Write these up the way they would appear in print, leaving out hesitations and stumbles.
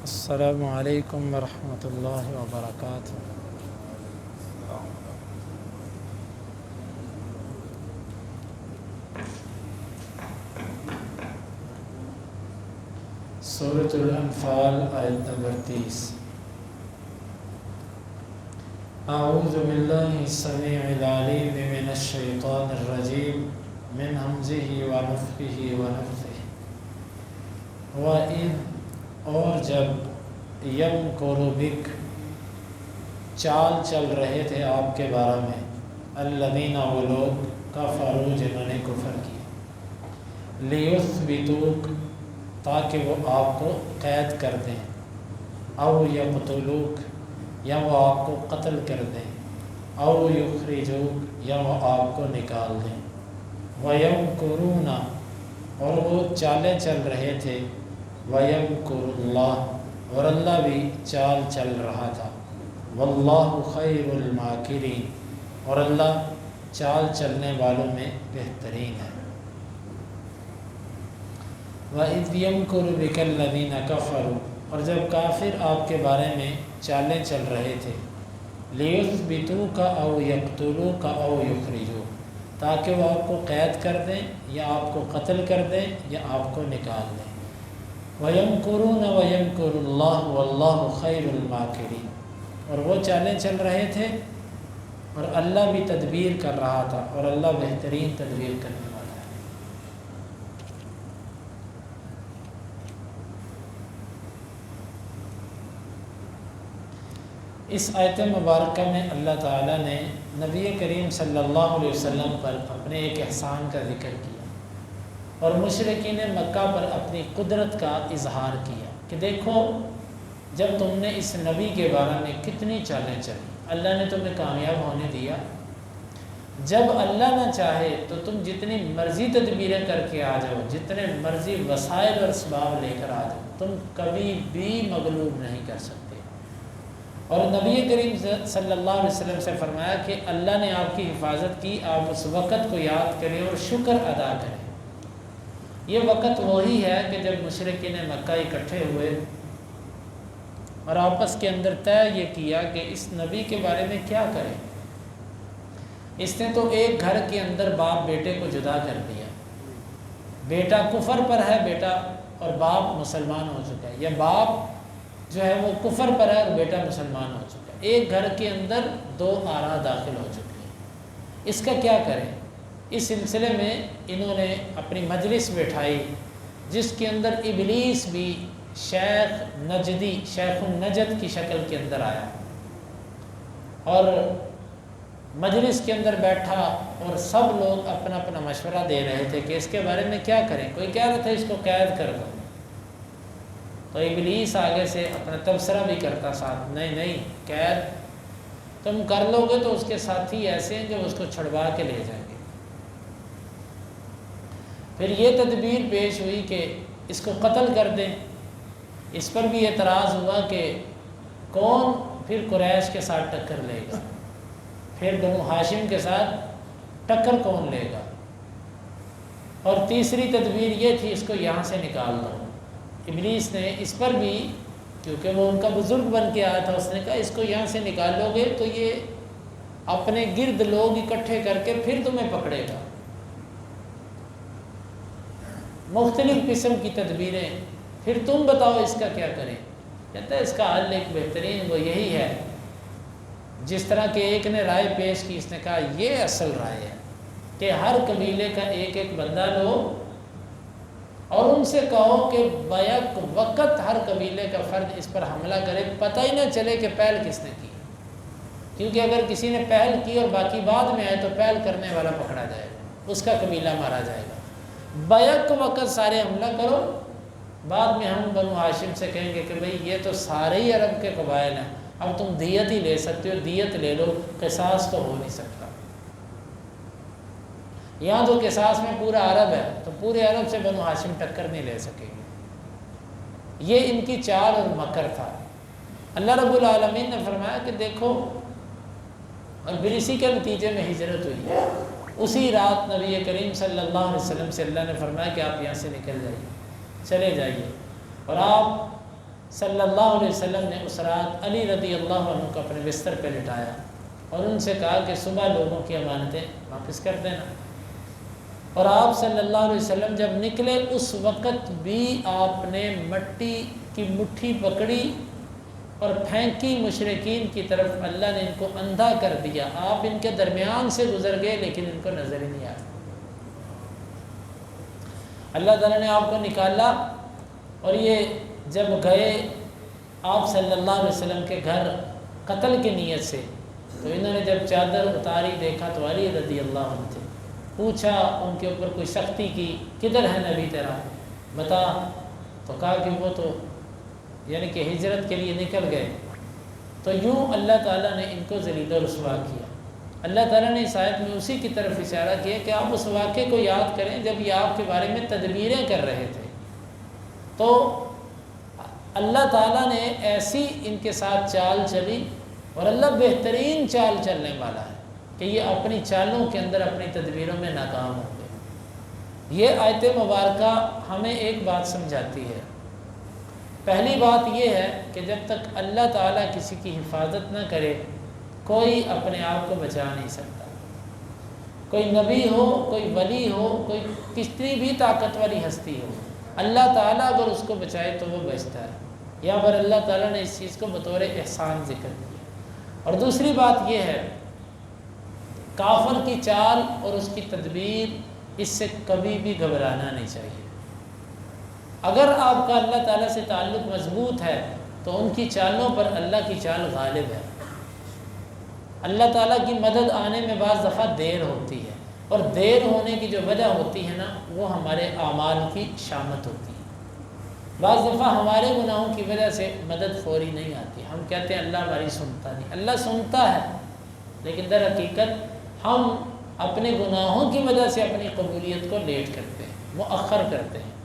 السلام علیکم ورحمۃ اللہ وبرکاتہ۔ سورۃ الانفال آیت نمبر 30۔ اعوذ باللہ السمیع العلیم من الشیطان الرجیم من ہمزہ ونفخہ ونفثہ۔ وَإِذْ اور جب یمکر بک چال چل رہے تھے آپ کے بارے میں الذین وہ لوگ کفروا جنہوں نے کفر کیا لیثبتوک تاکہ وہ آپ کو قید کر دیں او یقتلوک یا وہ آپ کو قتل کر دیں او یخرجوک یا وہ آپ کو نکال دیں وَيَمْكُرُونَ اور وہ چالیں چل رہے تھے وَيَمْكُرُ اللَّهُ اور اللہ بھی چال چل رہا تھا وَاللَّهُ خَيْرُ الْمَاكِرِينَ اور اللہ چال چلنے والوں میں بہترین ہے۔ وَإِذْ يَمْكُرُ بِكَ الَّذِينَ كَفَرُوا اور جب کافر آپ کے بارے میں چالیں چل رہے تھے لِيُثْبِتُوكَ أَوْ يَقْتُلُوكَ أَوْ يُخْرِجُوكَ تاکہ وہ آپ کو قید کر دیں یا آپ کو قتل کر دیں یا آپ کو نکال دیں۔ وَيَمْكُرُونَ وَيَمْكُرُ اللَّهُ وَاللَّهُ خَيْرُ الْمَاكِرِينَ اور وہ چالیں چل رہے تھے اور اللہ بھی تدبیر کر رہا تھا اور اللہ بہترین تدبیر کرنے والا ہے۔ اس آیت مبارکہ میں اللہ تعالیٰ نے نبی کریم صلی اللہ علیہ وسلم پر اپنے ایک احسان کا ذکر کیا اور مشرکین مکہ پر اپنی قدرت کا اظہار کیا کہ دیکھو جب تم نے اس نبی کے بارے میں کتنی چالیں چلی، اللہ نے تمہیں کامیاب ہونے دیا۔ جب اللہ نہ چاہے تو تم جتنی مرضی تدبیریں کر کے آ جاؤ، جتنے مرضی وسائل اور اسباب لے کر آ جاؤ، تم کبھی بھی مغلوب نہیں کر سکتے۔ اور نبی کریم صلی اللہ علیہ وسلم سے فرمایا کہ اللہ نے آپ کی حفاظت کی، آپ اس وقت کو یاد کریں اور شکر ادا کریں۔ یہ وقت وہی ہے کہ جب مشرکین مکہ اکٹھے ہوئے اور آپس کے اندر طے یہ کیا کہ اس نبی کے بارے میں کیا کریں۔ اس نے تو ایک گھر کے اندر باپ بیٹے کو جدا کر دیا، بیٹا کفر پر ہے بیٹا اور باپ مسلمان ہو چکا ہے، یا باپ جو ہے وہ کفر پر ہے اور بیٹا مسلمان ہو چکا ہے۔ ایک گھر کے اندر دو آرا داخل ہو چکے ہیں، اس کا کیا کریں؟ اس سلسلے میں انہوں نے اپنی مجلس بٹھائی جس کے اندر ابلیس بھی شیخ نجدی، شیخ النجد کی شکل کے اندر آیا اور مجلس کے اندر بیٹھا اور سب لوگ اپنا اپنا مشورہ دے رہے تھے کہ اس کے بارے میں کیا کریں۔ کوئی کہہ رہا تھا اس کو قید کر دو، تو ابلیس آگے سے اپنا تبصرہ بھی کرتا ساتھ، نہیں قید تم کر لو گے تو اس کے ساتھی ایسے ہیں جو اس کو چھڑوا کے لے جائیں گے۔ پھر یہ تدبیر پیش ہوئی کہ اس کو قتل کر دیں۔ اس پر بھی اعتراض ہوا کہ کون پھر قریش کے ساتھ ٹکر لے گا، پھر بنو ہاشم کے ساتھ ٹکر کون لے گا۔ اور تیسری تدبیر یہ تھی اس کو یہاں سے نکال دو۔ ابلیس نے اس پر بھی، کیونکہ وہ ان کا بزرگ بن کے آیا تھا، اس نے کہا اس کو یہاں سے نکالو گے تو یہ اپنے گرد لوگ اکٹھے کر کے پھر تمہیں پکڑے گا۔ مختلف قسم کی تدبیریں، پھر تم بتاؤ اس کا کیا کریں۔ کہتا ہے اس کا حل ایک بہترین وہ یہی ہے، جس طرح کہ ایک نے رائے پیش کی، اس نے کہا یہ اصل رائے ہے کہ ہر قبیلے کا ایک ایک بندہ لو اور ان سے کہو کہ بیک وقت ہر قبیلے کا فرد اس پر حملہ کرے، پتہ ہی نہ چلے کہ پہل کس نے کی، کیونکہ اگر کسی نے پہل کی اور باقی بعد میں آئے تو پہل کرنے والا پکڑا جائے گا، اس کا قبیلہ مارا جائے گا۔ بیک وقت سارے حملہ کرو، بعد میں ہم بنو ہاشم سے کہیں گے کہ بھئی یہ تو سارے ہی عرب کے قبائل ہیں، اب تم دیت ہی لے سکتے ہو، دیت لے لو، قصاص تو ہو نہیں سکتا۔ یہاں تو قصاص میں پورا عرب ہے تو پورے عرب سے بنو ہاشم ٹکر نہیں لے سکے گے۔ یہ ان کی چال اور مکر تھا۔ اللہ رب العالمین نے فرمایا کہ دیکھو، اور پھر اسی کے نتیجے میں ہجرت ہوئی ہے۔ اسی رات نبی کریم صلی اللہ علیہ وسلم سے اللہ نے فرمایا کہ آپ یہاں سے نکل جائیے، چلے جائیے، اور آپ صلی اللہ علیہ وسلم نے اس رات علی رضی اللہ عنہ کو اپنے بستر پہ لٹایا اور ان سے کہا کہ صبح لوگوں کی امانتیں واپس کر دینا۔ اور آپ صلی اللہ علیہ وسلم جب نکلے اس وقت بھی آپ نے مٹی کی مٹھی پکڑی اور پھینکی مشرکین کی طرف۔ اللہ نے ان کو اندھا کر دیا، آپ ان کے درمیان سے گزر گئے لیکن ان کو نظر ہی نہیں آیا۔ اللہ تعالیٰ نے آپ کو نکالا، اور یہ جب گئے آپ صلی اللہ علیہ وسلم کے گھر قتل کی نیت سے، تو انہوں نے جب چادر اتاری دیکھا تو علی رضی اللہ عنہ تھے۔ پوچھا ان کے اوپر کوئی سختی کی، کدھر ہے نبی تیرا بتا؟ تو کہا کہ وہ تو یعنی کہ ہجرت کے لیے نکل گئے۔ تو یوں اللہ تعالیٰ نے ان کو ذلیل و رسوا کیا۔ اللہ تعالیٰ نے اس آیت میں اسی کی طرف اشارہ کیا کہ آپ اس واقعے کو یاد کریں جب یہ آپ کے بارے میں تدبیریں کر رہے تھے، تو اللہ تعالیٰ نے ایسی ان کے ساتھ چال چلی، اور اللہ بہترین چال چلنے والا ہے کہ یہ اپنی چالوں کے اندر اپنی تدبیروں میں ناکام ہوں گے۔ یہ آیت مبارکہ ہمیں ایک بات سمجھاتی ہے۔ پہلی بات یہ ہے کہ جب تک اللہ تعالیٰ کسی کی حفاظت نہ کرے، کوئی اپنے آپ کو بچا نہیں سکتا۔ کوئی نبی ہو، کوئی ولی ہو، کوئی کتنی بھی طاقتوری ہستی ہو، اللہ تعالیٰ اگر اس کو بچائے تو وہ بچتا ہے۔ یہاں پر اللہ تعالیٰ نے اس چیز کو بطور احسان ذکر کیا۔ اور دوسری بات یہ ہے، کافر کی چال اور اس کی تدبیر، اس سے کبھی بھی گھبرانا نہیں چاہیے۔ اگر آپ کا اللہ تعالیٰ سے تعلق مضبوط ہے تو ان کی چالوں پر اللہ کی چال غالب ہے۔ اللہ تعالیٰ کی مدد آنے میں بعض دفعہ دیر ہوتی ہے، اور دیر ہونے کی جو وجہ ہوتی ہے نا، وہ ہمارے اعمال کی شامت ہوتی ہے۔ بعض دفعہ ہمارے گناہوں کی وجہ سے مدد فوری نہیں آتی، ہم کہتے ہیں اللہ ہماری سنتا نہیں۔ اللہ سنتا ہے، لیکن در حقیقت ہم اپنے گناہوں کی وجہ سے اپنی قبولیت کو لیٹ کرتے ہیں، مؤخر کرتے ہیں۔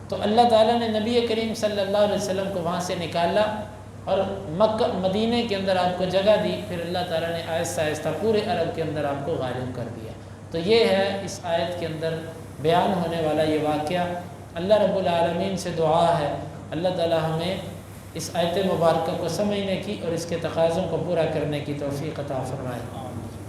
تو اللہ تعالیٰ نے نبی کریم صلی اللہ علیہ وسلم کو وہاں سے نکالا اور مدینے کے اندر آپ کو جگہ دی، پھر اللہ تعالیٰ نے آہستہ آہستہ پورے عرب کے اندر آپ کو غالب کر دیا۔ تو یہ ہے اس آیت کے اندر بیان ہونے والا یہ واقعہ۔ اللہ رب العالمین سے دعا ہے اللہ تعالیٰ ہمیں اس آیت مبارکہ کو سمجھنے کی اور اس کے تقاضوں کو پورا کرنے کی توفیق عطا فرمائے۔